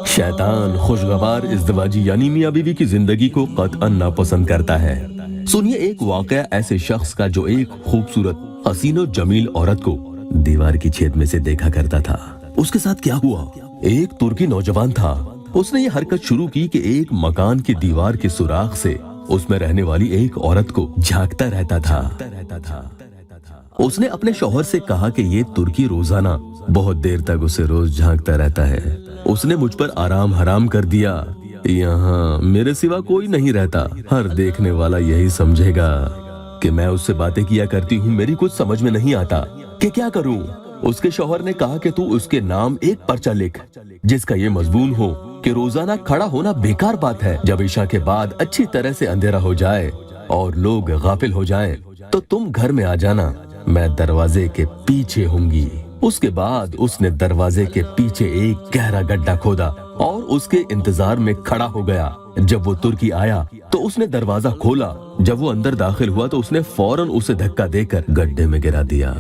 شیطان خوشگوار ازدواجی یعنی میاں بیوی کی زندگی کو قطعاً ناپسند کرتا ہے۔ سنیے ایک واقعہ ایسے شخص کا جو ایک خوبصورت حسین و جمیل عورت کو دیوار کی چھید میں سے دیکھا کرتا تھا۔ اس کے ساتھ کیا ہوا؟ ایک ترکی نوجوان تھا۔ اس نے یہ حرکت شروع کی کہ ایک مکان کی دیوار کے سوراخ سے اس میں رہنے والی ایک عورت کو جھانکتا رہتا تھا۔ اس نے اپنے شوہر سے کہا کہ یہ ترکی روزانہ بہت دیر تک اسے روز جھانکتا رہتا ہے۔ اس نے مجھ پر آرام حرام کر دیا۔ یہاں میرے سوا کوئی نہیں رہتا۔ ہر دیکھنے والا یہی سمجھے گا کہ میں اس سے باتیں کیا کرتی ہوں۔ میری کچھ سمجھ میں نہیں آتا کہ کیا کروں۔ اس کے شوہر نے کہا کہ تو اس کے نام ایک پرچہ لکھ جس کا یہ مضمون ہو کہ روزانہ کھڑا ہونا بیکار بات ہے۔ جب عشاء کے بعد اچھی طرح سے اندھیرا ہو جائے اور لوگ غافل ہو جائیں تو تم گھر میں آ جانا، میں دروازے کے پیچھے ہوں گی۔ اس کے بعد اس نے دروازے کے پیچھے ایک گہرا گڈھا کھودا اور اس کے انتظار میں کھڑا ہو گیا۔ جب وہ ترکی آیا تو اس نے دروازہ کھولا۔ جب وہ اندر داخل ہوا تو اس نے فوراً اسے دھکا دے کر گڈھے میں گرا دیا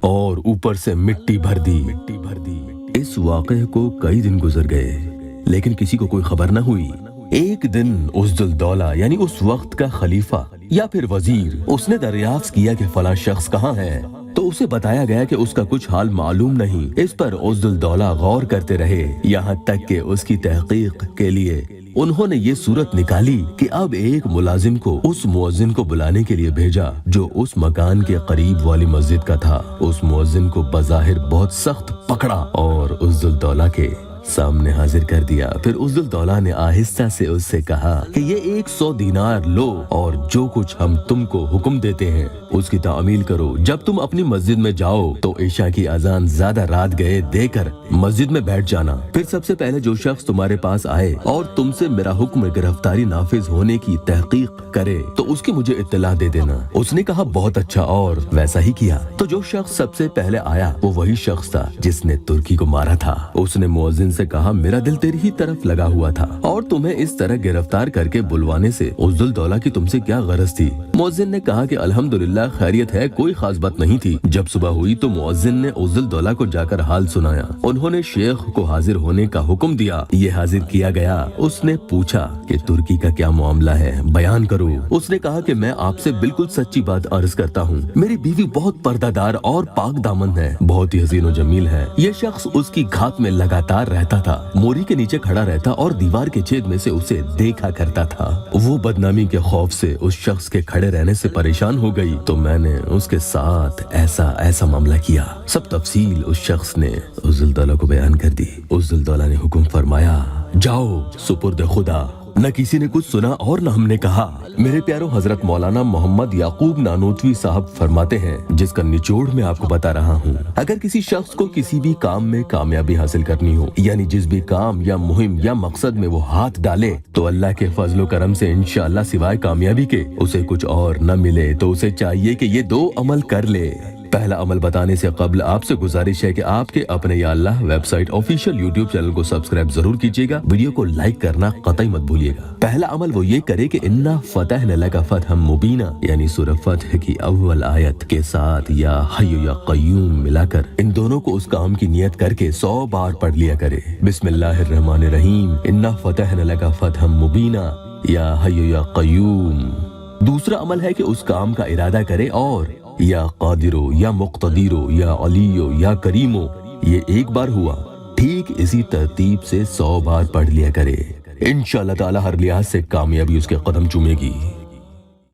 اور اوپر سے مٹی بھر دی۔ اس واقعے کو کئی دن گزر گئے لیکن کسی کو کوئی خبر نہ ہوئی۔ ایک دن عزالدولہ یعنی اس وقت کا خلیفہ یا پھر وزیر اس نے دریافت کیا کہ فلاں شخص کہاں ہے، تو اسے بتایا گیا کہ اس کا کچھ حال معلوم نہیں۔ اس پر عزالدولہ غور کرتے رہے یہاں تک کہ اس کی تحقیق کے لیے انہوں نے یہ صورت نکالی کہ اب ایک ملازم کو اس مؤذن کو بلانے کے لیے بھیجا جو اس مکان کے قریب والی مسجد کا تھا۔ اس مؤذن کو بظاہر بہت سخت پکڑا اور عزالدولہ کے سامنے حاضر کر دیا۔ پھر عزالدولہ نے آہستہ سے اس سے کہا کہ یہ 100 دینار لو اور جو کچھ ہم تم کو حکم دیتے ہیں اس کی تعمیل کرو۔ جب تم اپنی مسجد میں جاؤ تو عشاء کی اذان زیادہ رات گئے دے کر مسجد میں بیٹھ جانا۔ پھر سب سے پہلے جو شخص تمہارے پاس آئے اور تم سے میرا حکم گرفتاری نافذ ہونے کی تحقیق کرے تو اس کی مجھے اطلاع دے دینا۔ اس نے کہا بہت اچھا، اور ویسا ہی کیا۔ تو جو شخص سب سے پہلے آیا وہ وہی شخص تھا جس نے ترکی کو مارا تھا۔ اس نے مؤذن سے کہا میرا دل تیری ہی طرف لگا ہوا تھا اور تمہیں اس طرح گرفتار کر کے بلوانے سے عزالدولہ کی تم سے کیا غرض تھی؟ مؤذن نے کہا کہ الحمدللہ خیریت ہے، کوئی خاص بات نہیں تھی۔ جب صبح ہوئی تو مؤذن نے عزالدولہ کو جا کر حال سنایا۔ انہوں نے شیخ کو حاضر ہونے کا حکم دیا۔ یہ حاضر کیا گیا۔ اس نے پوچھا کہ ترکی کا کیا معاملہ ہے، بیان کرو۔ اس نے کہا کہ میں آپ سے بالکل سچی بات عرض کرتا ہوں، میری بیوی بہت پردہ دار اور پاک دامن ہے، بہت ہی حسین و جمیل ہے۔ یہ شخص اس کی گھات میں لگاتار رہتا تھا، موری کے نیچے کھڑا رہتا اور دیوار کے چھید میں سے اسے دیکھا کرتا تھا۔ وہ بدنامی کے خوف سے اس شخص کے کھڑے رہنے سے پریشان ہو گئی تو میں نے اس کے ساتھ ایسا معاملہ کیا۔ سب تفصیل اس شخص نے عزالدولہ کو بیان کر دی۔ عزالدولہ نے حکم فرمایا جاؤ سپرد خدا۔ نہ کسی نے کچھ سنا اور نہ ہم نے کہا۔ میرے پیارو، حضرت مولانا محمد یعقوب نانوتوی صاحب فرماتے ہیں، جس کا نچوڑ میں آپ کو بتا رہا ہوں، اگر کسی شخص کو کسی بھی کام میں کامیابی حاصل کرنی ہو، یعنی جس بھی کام یا مہم یا مقصد میں وہ ہاتھ ڈالے تو اللہ کے فضل و کرم سے انشاءاللہ سوائے کامیابی کے اسے کچھ اور نہ ملے، تو اسے چاہیے کہ یہ 2 عمل کر لے۔ پہلا عمل بتانے سے قبل آپ سے گزارش ہے کہ آپ کے اپنے یا اللہ web site official YouTube channel کو سبسکرائب ضرور کیجیے گا، ویڈیو کو لائک کرنا قطعی مت بھولیے گا۔ پہلا عمل وہ یہ کرے کہ انا فتحنا لک فتحا مبینا یعنی سورہ فتح کی اول آیت کے ساتھ یا حی یا قیوم ملا کر ان دونوں کو اس کام کی نیت کر کے 100 بار پڑھ لیا کرے۔ بسم اللہ الرحمن الرحیم، انا فتحنا لک فتحا مبینا یا حی یا قیوم۔ دوسرا عمل ہے کہ اس کام کا ارادہ کرے اور یا قادرو یا مقتدیرو یا علیو یا کریمو، یہ ایک بار ہوا، ٹھیک اسی ترتیب سے 100 بار پڑھ لیا کرے۔ انشاءاللہ تعالی ہر لحاظ سے کامیابی اس کے قدم چومے گی۔